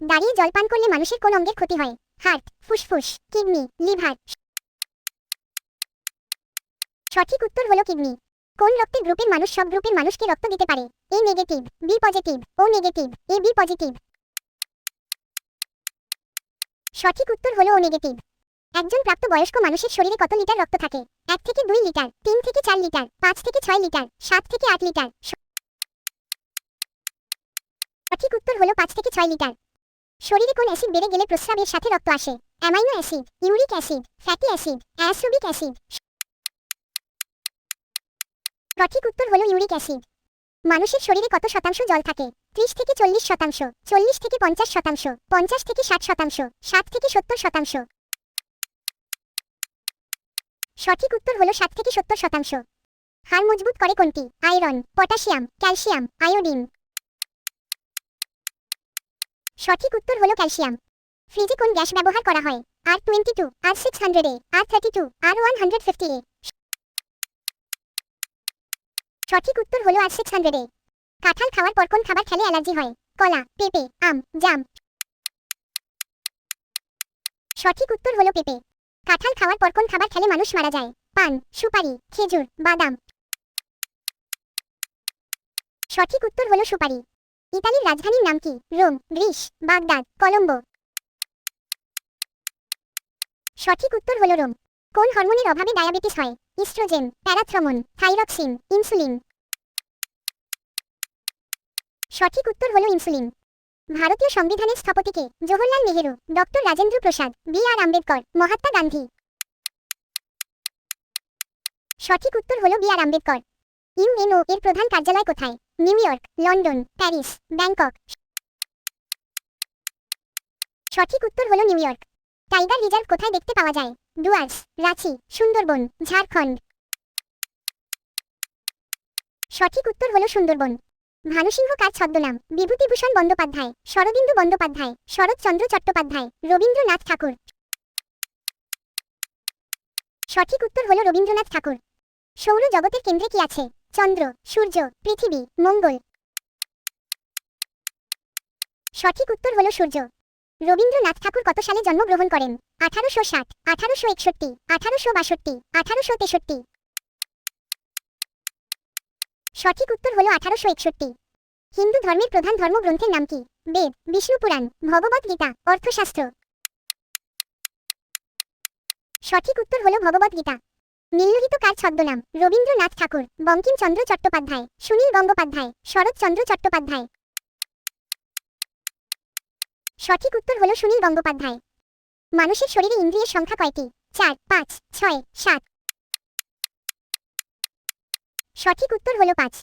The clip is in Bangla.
দাঁড়িয়ে জল পান করলে মানুষের কোন অঙ্গের ক্ষতি হয়? হার্ট, ফুসফুস, কিডনি, লিভার। সঠিক উত্তর হলো কিডনি। কোন রক্তের গ্রুপের মানুষ সব গ্রুপের মানুষকে রক্ত দিতে পারে? এ negative, B positive, O negative, A B positive. সঠিক উত্তর হলো ও নেগেটিভ। একজন প্রাপ্তবয়স্ক মানুষের শরীরে কত লিটার রক্ত থাকে? 1 থেকে 2 লিটার, 3 থেকে 4 লিটার, 5 থেকে 6 লিটার, 7 থেকে 8 লিটার। সঠিক উত্তর হলো 5 থেকে 6 লিটার। শরীরে কোন অ্যাসিড বেড়ে গেলে প্রস্রাবের সাথে রক্ত আসে? Amino acid, uric acid, fatty acid, ascorbic acid. সঠিক উত্তর হলো ইউরিক অ্যাসিড। মানুষের শরীরে কত শতাংশ জল থাকে? 30 থেকে 40%, 40 থেকে 50%, 50 থেকে 60%, 60 থেকে 70%। সঠিক উত্তর হলো 60 থেকে 70%। হাড় মজবুত করে কোনটি? Iron, potassium, calcium, iodine. সঠিক উত্তর হলো ক্যালসিয়াম। ফ্রিজে কোন গ্যাস ব্যবহার করা হয়? R22, R600A, R32, R150A। সঠিক উত্তর হলো R600A। কাঁঠাল খাওয়ার পর কোন খাবার খেলে অ্যালার্জি হয়? কলা, পেঁপে, আম, জাম। সঠিক উত্তর হলো পেঁপে। কাঁঠাল খাওয়ার পর কোন খাবার খেলে মানুষ মারা যায়? পান, সুপারি, খেজুর, বাদাম। সঠিক উত্তর হলো সুপারি। ইতালির রাজধানীর নাম কি? Rome, Greece, Baghdad, Colombo. সঠিক উত্তর হলো রোম। কোন হরমোনের অভাবে ডায়াবেটিস হয়? Oestrogen, parathormone, thyroxine, insulin. সঠিক উত্তর হলো ইনসুলিন। ভারতীয় সংবিধানের স্থপতি কে? Jawaharlal Nehru, doctor Rajendra Prasad, B R Ambedkar, Mahatma Gandhi. সঠিক উত্তর হলো বি আর আম্বেদকর। ইউএনও এর প্রধান কার্যালয় কোথায়? New York, London, Paris, Bangkok. সঠিক উত্তর হলো নিউ ইয়র্ক। টাইগার রিজার্ভ কোথায় দেখতে পাওয়া যায়? ডুয়ার্স, রাঁচি, সুন্দরবন, ঝাড়খণ্ড। সঠিক উত্তর হলো সুন্দরবন। ভানুসিংহ কার ছদ্মনাম? বিভূতিভূষণ বন্দ্যোপাধ্যায়, শরদিন্দু বন্দ্যোপাধ্যায়, শরৎচন্দ্র চট্টোপাধ্যায়, রবীন্দ্রনাথ ঠাকুর। সঠিক উত্তর হলো রবীন্দ্রনাথ ঠাকুর। সৌর জগতের কেন্দ্রে কি আছে? চন্দ্র, সূর্য, পৃথিবী, মঙ্গল। সঠিক উত্তর হলো সূর্য। রবীন্দ্রনাথ ঠাকুর কত সালে জন্মগ্রহণ করেন? 1860, 1861, 1862, 1863। সঠিক উত্তর হলো 1861। হিন্দু ধর্মের প্রধান ধর্মগ্রন্থের নাম কি? বেদ, বিষ্ণু পুরাণ, ভগবদ গীতা, অর্থশাস্ত্র। সঠিক উত্তর হলো ভগবদ গীতা। নীললোহিত কার ছদ্মনাম? রবীন্দ্রনাথ ঠাকুর, বঙ্কিমচন্দ্র চট্টোপাধ্যায়, সুনীল গঙ্গোপাধ্যায়, শরৎচন্দ্র চট্টোপাধ্যায়। সঠিক উত্তর হলো সুনীল গঙ্গোপাধ্যায়। মানুষের শরীরে ইন্দ্রিয়ের সংখ্যা কয়টি? 4, 5, 6, 7। সঠিক উত্তর হলো 5।